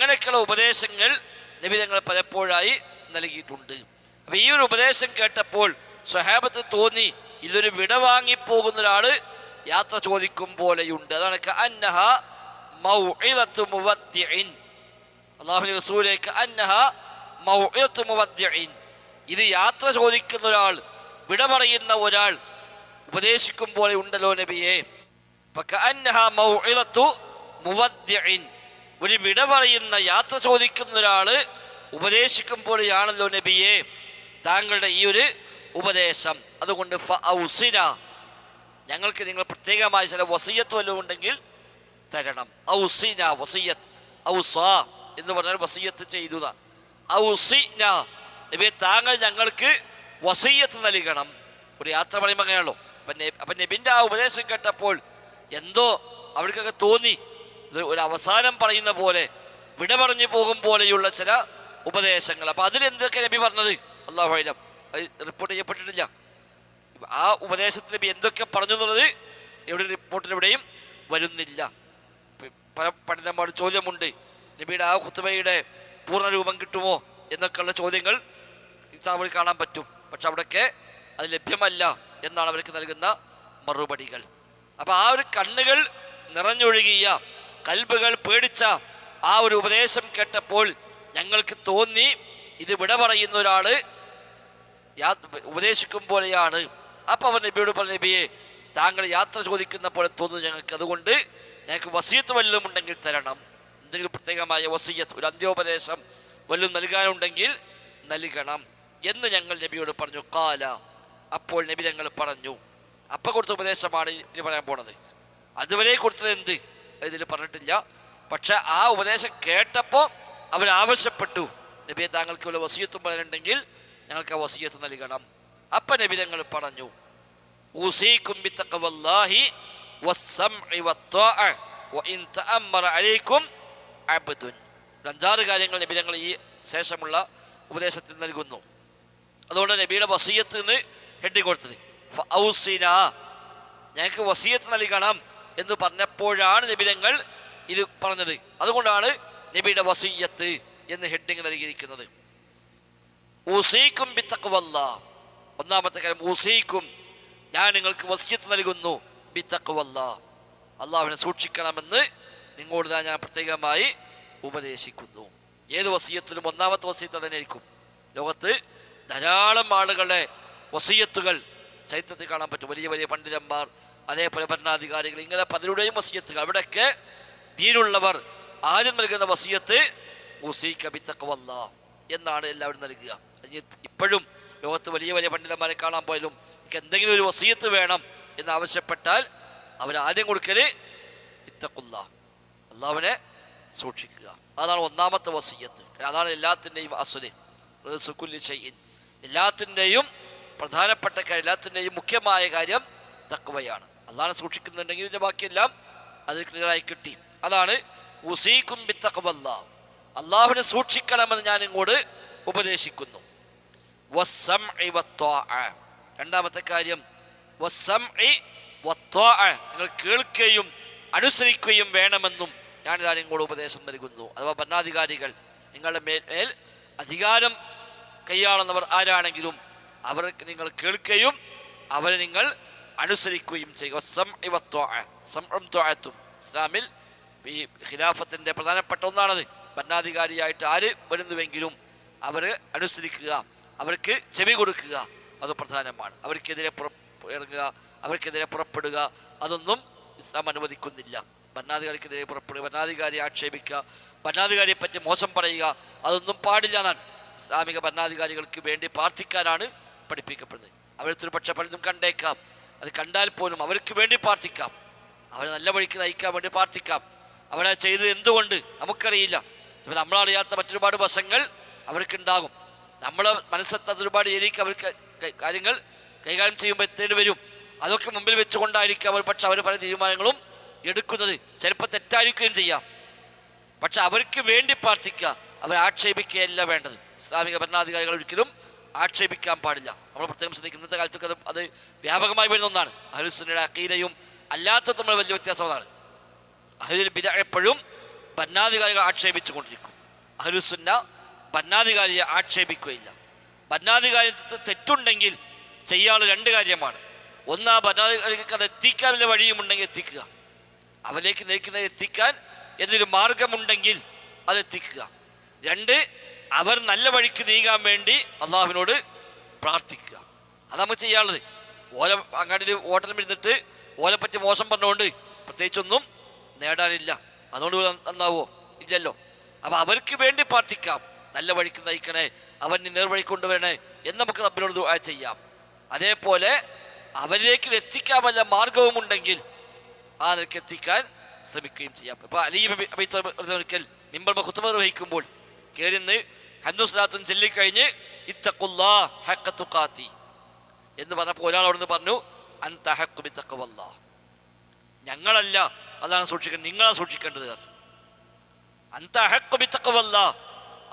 അങ്ങനെയൊക്കെയുള്ള ഉപദേശങ്ങൾ നബി തങ്ങൾ പലപ്പോഴായി നൽകിയിട്ടുണ്ട്. അപ്പൊ ഈ ഒരു ഉപദേശം കേട്ടപ്പോൾ സ്വഹാബത്ത് തോന്നി ഇതൊരു വിട വാങ്ങിപ്പോകുന്ന ഒരാള് യാത്ര ചോദിക്കും പോലെയുണ്ട്. അതാണ് കഅന്നഹ മൗഇദത്തു മുവദ്ദിഇൻ. അല്ലാഹുവിന്റെ റസൂലേ കഅന്നഹ മൗഇദത്തു മുവദ്ദിഇൻ. ഇത് യാത്ര ചോദിക്കുന്ന ഒരാൾ, വിട പറയുന്ന ഒരാൾ ഉപദേശിക്കും പോലെ ഉണ്ടല്ലോ നബിയെ. കഅന്നഹ മൗഇദത്തു മുവദ്ദിഇൻ. ഒരു വിട പറയുന്ന യാത്ര ചോദിക്കുന്ന ഒരാള് ഉപദേശിക്കും പോലെയാണല്ലോ നബിയെ താങ്കളുടെ ഈ ഒരു ഉപദേശം. അതുകൊണ്ട് ഫഔസിന, ഞങ്ങൾക്ക് നിങ്ങൾ പ്രത്യേകമായ ചില വസിയത്ത് വല്ലതും ഉണ്ടെങ്കിൽ തരണം. ഔസിന, വസിയത്ത്. ഔസ എന്ന് പറഞ്ഞാൽ വസിയത്ത് ചെയ്തു. ഔസിന, നബിയെ താങ്കൾ ഞങ്ങൾക്ക് വസിയത്ത് നൽകണം. ഒരു യാത്ര പറയുമ്പോൾ അങ്ങനെയാണല്ലോ. അപ്പം നബിൻ്റെ ആ ഉപദേശം കേട്ടപ്പോൾ എന്തോ അവർക്കൊക്കെ തോന്നി ഇത് ഒരു അവസാനം പറയുന്ന പോലെ, വിട പറഞ്ഞു പോകും പോലെയുള്ള ചില ഉപദേശങ്ങൾ. അപ്പം അതിലെന്തൊക്കെ നബി പറഞ്ഞത് അല്ലാഹു അഅലം, റിപ്പോർട്ട് ചെയ്യപ്പെട്ടിട്ടില്ല. ആ ഉപദേശത്തിൽ നബി എന്തൊക്കെ പറഞ്ഞു എന്നുള്ളത് എവിടെ റിപ്പോർട്ടിലെവിടെയും വരുന്നില്ല. പല പണ്ഡിതന്മാരുടെ ചോദ്യമുണ്ട്, നബിയുടെ ആ ഖുത്ബയുടെ പൂർണ്ണരൂപം കിട്ടുമോ എന്നൊക്കെയുള്ള ചോദ്യങ്ങൾ കിതാബിൽ കാണാൻ പറ്റും. പക്ഷെ അവിടെയൊക്കെ അത് ലഭ്യമല്ല എന്നാണ് അവർക്ക് നൽകുന്ന മറുപടികൾ. അപ്പം ആ ഒരു കണ്ണുകൾ നിറഞ്ഞൊഴുകിയ, കൽബുകൾ പേടിച്ച ആ ഒരു ഉപദേശം കേട്ടപ്പോൾ ഞങ്ങൾക്ക് തോന്നി ഇത് വിട പറയുന്ന ഒരാള് ഉപദേശിക്കും പോലെയാണ്. അപ്പം അവൻ നബിയോട് പറഞ്ഞു, നബിയെ താങ്കൾ യാത്ര ചോദിക്കുന്ന പോലെ തോന്നുന്നു ഞങ്ങൾക്ക്, അതുകൊണ്ട് ഞങ്ങൾക്ക് വസിയത്ത് വല്ലതും ഉണ്ടെങ്കിൽ തരണം. എന്തെങ്കിലും പ്രത്യേകമായ വസിയത്ത്, ഒരു അന്ത്യോപദേശം വല്ലതും നൽകാനുണ്ടെങ്കിൽ നൽകണം എന്ന് ഞങ്ങൾ നബിയോട് പറഞ്ഞു. ഖാല, അപ്പോൾ നബി ഞങ്ങൾ പറഞ്ഞു. അപ്പം കൊടുത്ത ഉപദേശമാണ് ഇനി പറയാൻ പോണത്. അതുവരെ കൊടുത്തത് എന്ത് ഇതിൽ പറഞ്ഞിട്ടില്ല. പക്ഷെ ആ ഉപദേശം കേട്ടപ്പോൾ അവരാവശ്യപ്പെട്ടു, നബിയെ താങ്കൾക്ക് വല്ല വസിയത്തും പറയാനുണ്ടെങ്കിൽ ഞങ്ങൾക്ക് ആ വസിയത്ത് നൽകണം. അപ്പം നബി ഞങ്ങൾ പറഞ്ഞു, ഊസീകും ബിത്തഖ്വല്ലാഹി വസ്സംഇ വത്വാഅ വഇൻ തഅമ്മറ അലൈക്കും അബ്ദുൻ. 5-6 കാര്യങ്ങൾ നബി ഞങ്ങൾ ഈ ശേഷമുള്ള ഉപദേശത്തിൽ നൽകുന്നു. അതുകൊണ്ട് നബിയുടെ വസിയത്ത് എന്ന് ഹെഡ് കൊടുത്തത് ഫഔസിന, ഞങ്ങൾക്ക് വസിയത്ത് നൽകണം എന്ന് പറഞ്ഞപ്പോഴാണ് നബി ഞങ്ങൾ ഇത് പറഞ്ഞത്. അതുകൊണ്ടാണ് നബിയുടെ വസിയത്ത് എന്ന് ഹെഡിങ് നൽകിയിരിക്കുന്നത്. ഊസീകും ബിത്തഖ്വല്ലാഹ്, ഒന്നാമത്തെ കാര്യം ഊസീകും, ഞാൻ നിങ്ങൾക്ക് വസിയത്ത് നൽകുന്നു, ബിത്തഖ്വല്ലാഹ്, അള്ളാഹുവിനെ സൂക്ഷിക്കണമെന്ന് നിങ്ങളോട് ഞാൻ പ്രത്യേകമായി ഉപദേശിക്കുന്നു. ഏത് വസിയത്തിലും ഒന്നാമത്തെ വസിയത്ത് തന്നെ ആയിരിക്കും. ലോകത്ത് ധാരാളം ആളുകളുടെ വസിയത്തുകൾ ചരിത്രത്തിൽ കാണാൻ പറ്റും. വലിയ വലിയ പണ്ഡിതന്മാർ, അതേപോലെ ഭരണാധികാരികൾ, ഇങ്ങനെ പലരുടെയും വസിയത്തുകൾ. അവിടെയൊക്കെ ദീനുള്ളവർ ആദ്യം നൽകുന്ന വസിയത്ത് ഊസീക ബിത്തഖ്വല്ലാഹ് എന്നാണ് എല്ലാവരും നൽകുക. ഇപ്പോഴും ലോകത്ത് വലിയ വലിയ പണ്ഡിതന്മാരെ കാണാൻ പോയാലും എന്തെങ്കിലും ഒരു വസിയത്ത് വേണം എന്ന് ആവശ്യപ്പെട്ടാൽ അവരാദ്യം കൊടുക്കല് ഇത്തഖുല്ലാഹ്, അള്ളാഹുവിനെ സൂക്ഷിക്കുക. അതാണ് ഒന്നാമത്തെ വസിയത്ത്. അതാണ് എല്ലാത്തിൻ്റെയും അസ്ല്, റിസ്ഖുൽ ഷൈഇൻ, എല്ലാത്തിൻ്റെയും പ്രധാനപ്പെട്ട കാര്യം, എല്ലാത്തിൻ്റെയും മുഖ്യമായ കാര്യം തഖ്വയാണ്. അള്ളാഹനെ സൂക്ഷിക്കുന്നുണ്ടെങ്കിൽ ഇതിൻ്റെ ബാക്കിയെല്ലാം അത് ക്ലിയറായി കിട്ടി. അതാണ് ഊസീകും ബിത്തഖ്വല്ലാഹ്, അള്ളാഹുവിനെ സൂക്ഷിക്കണമെന്ന് ഞാൻ ഇങ്ങോട്ട് ഉപദേശിക്കുന്നു. വസ്സംഇ വത്വാഅ, രണ്ടാമത്തെ കാര്യം വസ്സംഇ വത്വാഅ, നിങ്ങൾ കേൾക്കുകയും അനുസരിക്കുകയും വേണമെന്നും ഞാനിതാ നിങ്ങളോട് ഉപദേശം നൽകുന്നു. അഥവാ ഭരണാധികാരികൾ, നിങ്ങളുടെ മേൽ അധികാരം കൈയാളുന്നവർ ആരാണെങ്കിലും അവർക്ക് നിങ്ങൾ കേൾക്കുകയും അവരെ നിങ്ങൾ അനുസരിക്കുകയും ചെയ്യുക. വസ്സംഇ വത്വാഅ, സംഉം ത്വാഅത്തും ഇസ്ലാമിൽ ഈ ഖിലാഫത്തിൻ്റെ പ്രധാനപ്പെട്ട ഒന്നാണത്. ഭരണാധികാരിയായിട്ട് ആര് വരുന്നുവെങ്കിലും അവർ അനുസരിക്കുക, അവർക്ക് ചെവി കൊടുക്കുക, അത് പ്രധാനമാണ്. അവർക്കെതിരെ ഇറങ്ങുക, അവർക്കെതിരെ പുറപ്പെടുക, അതൊന്നും ഇസ്ലാം അനുവദിക്കുന്നില്ല. ഭരണാധികാരിക്കെതിരെ പുറപ്പെടുക, ഭരണാധികാരിയെ ആക്ഷേപിക്കുക, ഭരണാധികാരിയെ പറ്റി മോശം പറയുക, അതൊന്നും പാടില്ല എന്നാണ്. ഇസ്ലാമിക ഭരണാധികാരികൾക്ക് വേണ്ടി പ്രാർത്ഥിക്കാനാണ് പഠിപ്പിക്കപ്പെടുന്നത്. അവരൊരു പക്ഷെ പലതും കണ്ടേക്കാം, അത് കണ്ടാൽ പോലും അവർക്ക് വേണ്ടി പ്രാർത്ഥിക്കാം, അവരെ നല്ല വഴിക്ക് നയിക്കാൻ വേണ്ടി പ്രാർത്ഥിക്കാം. അവരെ ചെയ്ത് എന്തുകൊണ്ട് നമുക്കറിയില്ല. നമ്മളറിയാത്ത മറ്റൊരുപാട് വശങ്ങൾ അവർക്കുണ്ടാകും. നമ്മളെ മനസ്സെത്താത്ത ഒരുപാട് ഏരിയക്ക് അവർക്ക് കാര്യങ്ങൾ കൈകാര്യം ചെയ്യുമ്പോൾ എത്തേണ്ടി വരും. അതൊക്കെ മുമ്പിൽ വെച്ചുകൊണ്ടായിരിക്കും അവർ പക്ഷെ അവർ പല തീരുമാനങ്ങളും എടുക്കുന്നത്. ചിലപ്പോൾ തെറ്റായിരിക്കുകയും ചെയ്യാം. പക്ഷെ അവർക്ക് വേണ്ടി പ്രാർത്ഥിക്കുക, അവരെ ആക്ഷേപിക്കുകയല്ല വേണ്ടത്. ഇസ്ലാമിക ഭരണാധികാരികൾ ഒരിക്കലും ആക്ഷേപിക്കാൻ പാടില്ല. നമ്മൾ പ്രത്യേകം ശ്രദ്ധിക്കും. ഇന്നത്തെ കാലത്തൊക്കെ അത് വ്യാപകമായി വരുന്ന ഒന്നാണ്. അഹ്ലുസുന്നയുടെ അഖീദയും അല്ലാത്ത തമ്മിൽ വലിയ വ്യത്യാസം അതാണ്. അഹ്ലുൽ ബിദ്അ എപ്പോഴും ഭരണാധികാരികൾ ആക്ഷേപിച്ചു കൊണ്ടിരിക്കും. അഹ്ലുസുന്ന ഭരണാധികാരിയെ ആക്ഷേപിക്കുകയില്ല. ഭരണാധികാരി തെറ്റുണ്ടെങ്കിൽ ചെയ്യാനുള്ള രണ്ട് കാര്യമാണ്. ഒന്ന്, ആ ഭരണാധികാരിക്ക് അത് എത്തിക്കാനുള്ള വഴിയുമുണ്ടെങ്കിൽ എത്തിക്കുക, അവരിലേക്ക് നയിക്കുന്നത് എത്തിക്കാൻ എന്തൊരു മാർഗമുണ്ടെങ്കിൽ അത് എത്തിക്കുക. രണ്ട്, അവർ നല്ല വഴിക്ക് നീങ്ങാൻ വേണ്ടി അള്ളാഹുവിനോട് പ്രാർത്ഥിക്കുക. അത് നമുക്ക് ചെയ്യാനുള്ളത്. അങ്ങാടിയിൽ ഹോട്ടലിൽ ഇരുന്നിട്ട് ഓലെപ്പറ്റി മോശം പറഞ്ഞുകൊണ്ട് പ്രത്യേകിച്ചൊന്നും നേടാനില്ല. അതുകൊണ്ട് നന്നാവോ? ഇല്ലല്ലോ. അപ്പം അവർക്ക് വേണ്ടി പ്രാർത്ഥിക്കാം, നല്ല വഴിക്ക് നയിക്കണേ, അവന് നേർവഴി കൊണ്ടുവരണേ എന്ന് നമുക്ക് റബ്ബിനോട് ദുആ ചെയ്യാം. അതേപോലെ അവരിലേക്ക് എത്തിക്കാൻ വല്ല മാർഗവുമുണ്ടെങ്കിൽ ആ നിലയ്ക്ക് എത്തിക്കാൻ ശ്രമിക്കുകയും ചെയ്യാം. ഇപ്പോൾ അലി അബി ഒരിക്കൽ മിമ്പർ ഖുത്ബ നിർവഹിക്കുമ്പോൾ കയറിന്ന് ഹംദും സ്വലാത്തും ചൊല്ലിക്കഴിഞ്ഞ് ഇത്തഖുല്ലാഹ് ഹഖ്ക തുഖാതി എന്ന് പറഞ്ഞപ്പോൾ ഒരാൾ അവിടെ നിന്ന് പറഞ്ഞു, അൻത ഹഖ്ഖു ബിത്തഖ്വല്ലാഹ്, ഞങ്ങളല്ല അല്ലാഹുവിനെ സൂക്ഷിക്കേണ്ടത്, നിങ്ങളാണ് സൂക്ഷിക്കേണ്ടത്. അൻത ഹഖ്ഖു ബിത്തഖ്വല്ലാഹ്,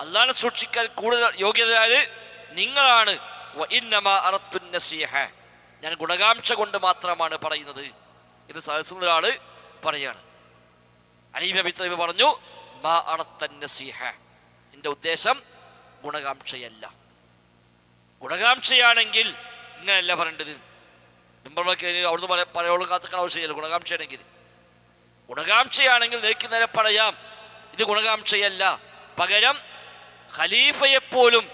അല്ലാഹുവിനെ സൂക്ഷിക്കാൻ കൂടുതൽ യോഗ്യതയാൽ നിങ്ങളാണ്. വ ഇന്നമാ അറത്തു നസീഹ, ഞാൻ ഗുണകാംക്ഷ കൊണ്ട് മാത്രമാണ് പറയുന്നത് എന്ന് സദസ്സിൽ ഒരാൾ പറയാണ്. അലി അബി തലീബ് പറഞ്ഞു, മാ അറത്ത നസീഹ, എൻ്റെ ഉദ്ദേശം ഗുണകാംക്ഷയല്ല. ഗുണകാംക്ഷയാണെങ്കിൽ ഇങ്ങനെയല്ല പറയേണ്ടത്. അവിടുന്ന് പറയോളം കാത്തുക്കാൻ ആവശ്യമില്ല. ഗുണകാംക്ഷയാണെങ്കിൽ നേക്ക് നേരെ പറയാം, ഇത് ഗുണകാംക്ഷയല്ല. പകരം ഖലീഫയെപ്പോലും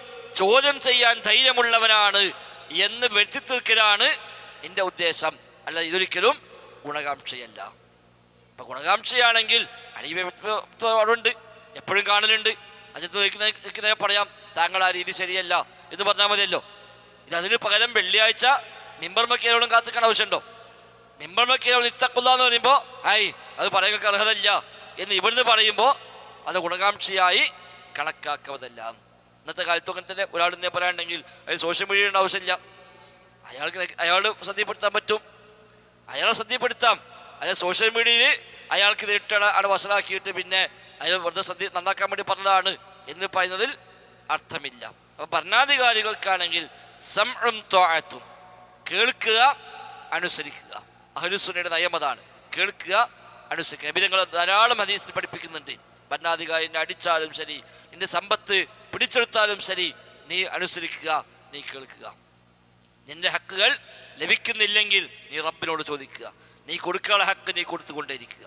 ചോദ്യം ചെയ്യാൻ ധൈര്യമുള്ളവനാണ് എന്ന് വരുത്തി തീർക്കലാണ് എൻ്റെ ഉദ്ദേശം, അല്ല ഇതൊരിക്കലും ഗുണകാംക്ഷയല്ല. അപ്പൊ ഗുണകാംക്ഷയാണെങ്കിൽ അടിയുണ്ട്, എപ്പോഴും കാണലുണ്ട്, അജത്ത് നേരെ പറയാം, താങ്കൾ ആ രീതി ശരിയല്ല എന്ന് പറഞ്ഞാൽ മതിയല്ലോ. ഇത് അതിന് പകരം വെള്ളിയാഴ്ച മിമ്പർ മക്കയിലോടും കാത്തിക്കാൻ ആവശ്യമുണ്ടോ? മിമ്പർ മക്കയിലോട് ഇത്തഖുല്ലാ എന്ന് പറയുമ്പോൾ അത് പറയാൻ അർഹതയില്ല എന്ന് ഇവിടുന്ന് പറയുമ്പോൾ അത് ഗുണകാംക്ഷയായി കണക്കാക്കാവതല്ല. ഇന്നത്തെ കാലത്തൊക്കെ തന്നെ ഒരാൾ ഇന്നെ പറയാനുണ്ടെങ്കിൽ അത് സോഷ്യൽ മീഡിയയുടെ ആവശ്യമില്ല. അയാള് ശ്രദ്ധപ്പെടുത്താൻ പറ്റും, അയാളെ ശ്രദ്ധപ്പെടുത്താം. അതായത് സോഷ്യൽ മീഡിയയിൽ അയാൾക്ക് നേരിട്ടാണ് അവിടെ വഷളാക്കിയിട്ട് പിന്നെ അയാൾ വെറുതെ നന്നാക്കാൻ വേണ്ടി പറഞ്ഞതാണ് എന്ന് പറയുന്നതിൽ അർത്ഥമില്ല. അപ്പൊ ഭരണാധികാരികൾക്കാണെങ്കിൽ സംഉം ത്വാഅത്തും, കേൾക്കുക, അനുസരിക്കുക. അഹ്ലുസുന്നയുടെ നയം അതാണ്, കേൾക്കുക, അനുസരിക്കുക. നബിതങ്ങൾ ധാരാളം ഹദീസ് പഠിപ്പിക്കുന്നുണ്ട്. ഭരണാധികാരിനെ അടിച്ചാലും ശരി, നിന്റെ സമ്പത്ത് പിടിച്ചെടുത്താലും ശരി, നീ അനുസരിക്കുക, നീ കേൾക്കുക. നിന്റെ ഹക്കുകൾ ലഭിക്കുന്നില്ലെങ്കിൽ നീ റബ്ബിനോട് ചോദിക്കുക. നീ കൊടുക്കാനുള്ള ഹക്ക് നീ കൊടുത്തുകൊണ്ടേയിരിക്കുക.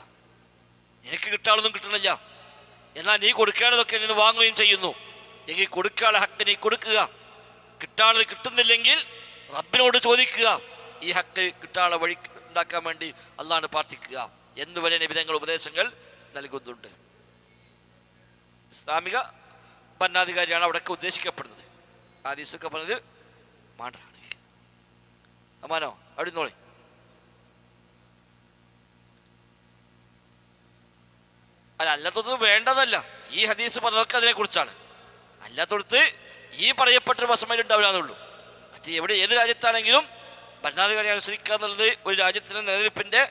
നിനക്ക് കിട്ടാളൊന്നും കിട്ടണില്ല, എന്നാൽ നീ കൊടുക്കേണ്ടതൊക്കെ നീ വാങ്ങുകയും ചെയ്യുന്നു എങ്കിൽ കൊടുക്കാനുള്ള ഹക്ക് നീ കൊടുക്കുക. കിട്ടാനുള്ളത് കിട്ടുന്നില്ലെങ്കിൽ റബ്ബിനോട് ചോദിക്കുക. ഈ ഹക്ക് കിട്ടാനുള്ള വഴി ഉണ്ടാക്കാൻ വേണ്ടി അല്ലാഹുവിനോട് പ്രാർത്ഥിക്കുക എന്നുവരെ നബിതങ്ങൾ ഉപദേശങ്ങൾ നൽകുന്നുണ്ട്. ഇസ്ലാമിക ഭരണാധികാരിയാണ് അവിടെയൊക്കെ ഉദ്ദേശിക്കപ്പെടുന്നത്. ഹദീസൊക്കെ പറഞ്ഞത് മാണ്ടാണ്. അമ്മാനോ അവിടെ നോളെ അല്ലാത്തത് വേണ്ടതല്ല. ഈ ഹദീസ് പറഞ്ഞതൊക്കെ അതിനെ കുറിച്ചാണ്. അല്ലാത്തടുത്ത് ഈ പറയപ്പെട്ടൊരു വസമയിൽ ഉണ്ടാവില്ലാന്നുള്ളൂ. മറ്റേ ഏത് രാജ്യത്താണെങ്കിലും ഭരണാധികാരി അനുസരിക്കുക എന്നുള്ളത് ഒരു രാജ്യത്തിൻ്റെ നിലനിൽപ്പിൻ്റെ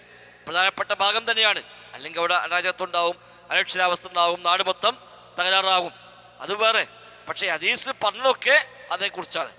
പ്രധാനപ്പെട്ട ഭാഗം തന്നെയാണ്. അല്ലെങ്കിൽ അവിടെ അരാജകത്വം, അരക്ഷിതാവസ്ഥ ഉണ്ടാവും, നാട് മൊത്തം തകരാറാവും, അത് വേറെ. പക്ഷേ ഹദീസിൽ പറഞ്ഞതൊക്കെ അതേക്കുറിച്ചാണ്.